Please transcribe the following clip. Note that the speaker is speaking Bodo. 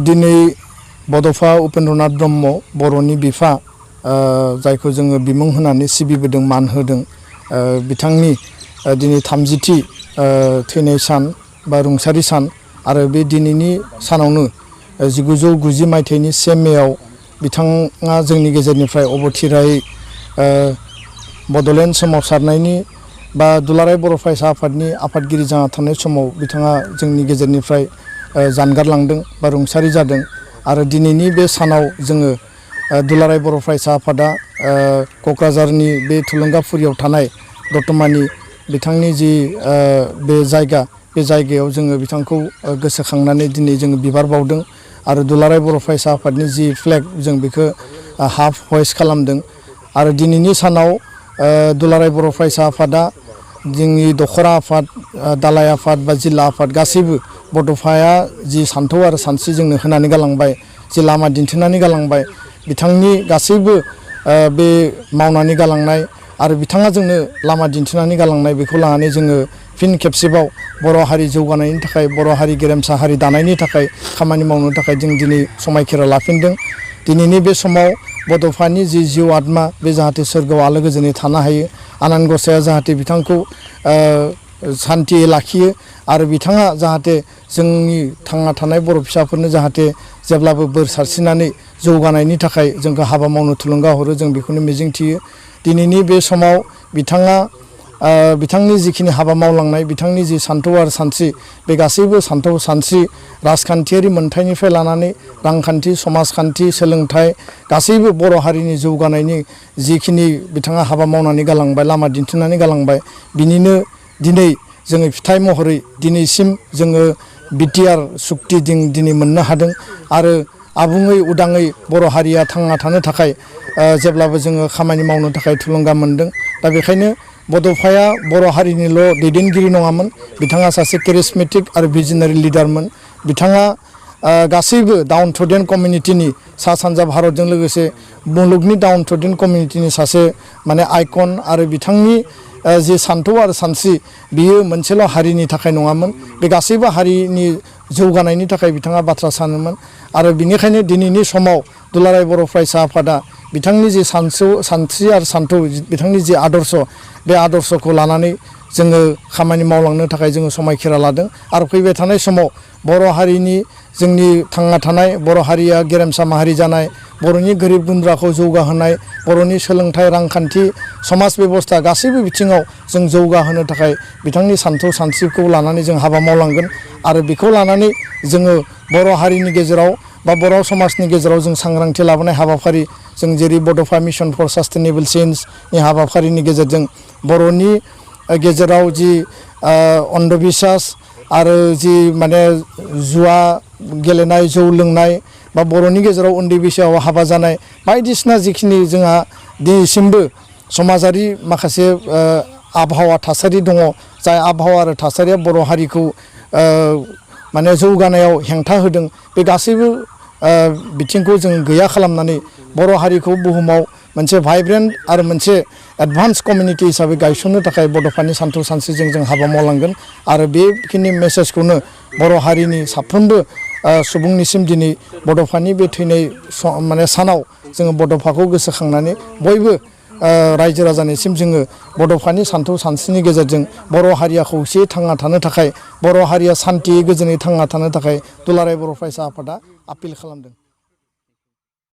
दिनै बड'फा उपेन्द्रनाथ ब्रह्म बर'नि बिफा जायखौ जोङो बिमुं होनानै सिबिबोदों मान होदों बिथांनि दिनै 30थि थैनाय सान बा रुंसारि सान आरो बे दिनैनि सानावनो 1990 मायथाइनि 1 मेआव बिथाङा जोंनि गेजेरनिफ्राय अबथिरायै बड'लेण्ड सोमावसारनायनि बा दुलाराय बर' फरायसा आफादनि आफादगिरि जाना थानाय समाव बिथाङा जोंनि गेजेरनिफ्राय जानगारलांदों बा रुंसारि जादों आरो दिनैनि बे सानाव जोङो दुलाराय बर' फरायसा आफादा क'क्राझारनि बे थुलुंगाफुरियाव थानाय दतमानि बिथांनि जि बे जायगा बे जायगायाव जोङो बिथांखौ गोसोखांनानै दिनै जोङो बिबार बावदों आरो दुलाराय बर' फरायसा आफादनि जि फ्लेग जों बेखौ हाफ हइस्ट खालामदों आरो दिनैनि सानाव दुलाराय बर' फरायसा आफादा जोंनि दखरा आफाद दालाय आफाद बा जिल्ला आफाद गासैबो बड'फाया जि सान्थौ आरो सानस्रि जोंनो होनानै गालांबाय जि लामा दिन्थिनानै गालांबाय बिथांनि गासैबो बे मावनानै गालांनाय आरो बिथाङा जोंनो लामा दिन्थिनानै गालांनाय बेखौ लानानै जोङो फिन खेबसेबाव बर' हारि जौगानायनि थाखाय बर' हारि गेरेमसा हारि दानायनि थाखाय खामानि मावनो थाखाय जों दिनै समायखिरा लाफिनदों दिनैनि बे समाव बड'फानि जि जिउ आत्मा बे जाहाथे सोरगोआव आलो गोजोनै थानो हायो आनान गसाया जाहाथे बिथांखौ सान्थियै लाखियो आरो बिथाङा जाहाथे जोंनि थांना थानाय बर' फिसाफोरनो जाहाथे जेब्लाबो बोर सारस्रिनानै जौगानायनि थाखाय जोंखौ हाबा मावनो थुलुंगा हरो जों बेखौनो मिजिंथियो दिनैनि बे समाव बिथाङा बिथांनि जिखिनि हाबा मावलांनाय बिथांनि जि सान्थौ आरो सानस्रि बे गासैबो सान्थौ सानस्रि राजखान्थियारि मोनथायनिफ्राय लानानै रांखान्थि समाजखान्थि सोलोंथाइ गासैबो बर' हारिनि जौगानायनि जिखिनि बिथाङा हाबा मावनानै गालांबाय लामा दिन्थिनानै गालांबाय बिनिनो दिनै जोङो फिथाइ महरै दिनैसिम जोङो बिटिआर सुक्ति दिनै मोननो हादों आरो आबुङै उदाङै बर' हारिया थांना थानो थाखाय जेब्लाबो जोङो खामानि मावनो थाखाय थुलुंगा मोनदों दा बेखायनो बड'फाया बर' हारिनिल' दैदेनगिरि नङामोन बिथाङा सासे केरिसमेटिक आरो भिजनारि लिडारमोन बिथाङा गासैबो डाउन ट्रडेन कमिउनिटिनि सा सानजा भारतजों लोगोसे मुलुगनि डाउन ट्रडेन कमिउनिटिनि सासे माने आइकन आरो बिथांनि जि सान्थौ आरो सानस्रि बियो मोनसेल' हारिनि थाखाय नङामोन बे गासैबो हारिनि जौगानायनि थाखाय बिथाङा बाथ्रा सानोमोन आरो बिनिखायनो दिनैनि समाव दुलाराय बर' फरायसा आफादा बिथांनि जि सानस्रि आरो सान्थौ बिथांनि जि आदर्श बे आदर्शखौ लानानै जोङो खामानि मावलांनो थाखाय जोङो समायखिरा लादों आरो फैबाय थानाय समाव बर' हारिनि जोंनि थांना थानाय बर' हारिया गेरेमसा माहारि जानाय बर'नि गोरिब गुन्द्राखौ जौगाहोनाय बर'नि सोलोंथाइ रांखान्थि समाज बेबस्था गासैबो बिथिङाव जों जौगाहोनो थाखाय बिथांनि सान्थौ सानस्रिखौ लानानै जों हाबा मावलांगोन आरो बेखौ लानानै जोङो बर' हारिनि गेजेराव बा बर' समाजनि गेजेराव जों सांग्रांथि लाबोनाय हाबाफारि जों जेरै बड'फा मिशन फर सास्टेनेबल चेन्जनि हाबाफारिनि गेजेरजों बर'नि गेजेराव जि अन्धबिश्वास आरो जि माने जुवा गेलेनाय जौ लोंनाय बा बर'नि गेजेराव उन्दै बैसोआव हाबा जानाय बायदिसिना जिखिनि जोंहा दिनैसिमबो समाजारि माखासे आबहावा थासारि दङ जाय आबहावा आरो थासारिया बर' हारिखौ माने जौगानायाव हेंथा होदों बे गासैबो बिथिंखौ जों गैया खालामनानै बर' हारिखौ बुहुमाव मोनसे भाइब्रेन्ट आरो मोनसे एडभान्स कमिउनिटि हिसाबै गायसननो थाखाय बड'फानि सान्थौ सानस्रिजों जों हाबा मावलांगोन आरो बेखिनि मेसेजखौनो बर' हारिनि साफ्रोमबो सुबुंनिसिम दिनै बड'फानि बे थैनाय माने सानाव जोङो बड'फाखौ गोसोखांनानै बयबो रायजो राजानिसिम जोङो बड'फानि सान्थौ सानस्रिनि गेजेरजों बर' हारिया खौसेयै थांना थानो थाखाय बर' हारिया सान्थियै गोजोनै थांना थानो थाखाय दुलाराय बर' फरायसा आफादा आपिल खालामदों।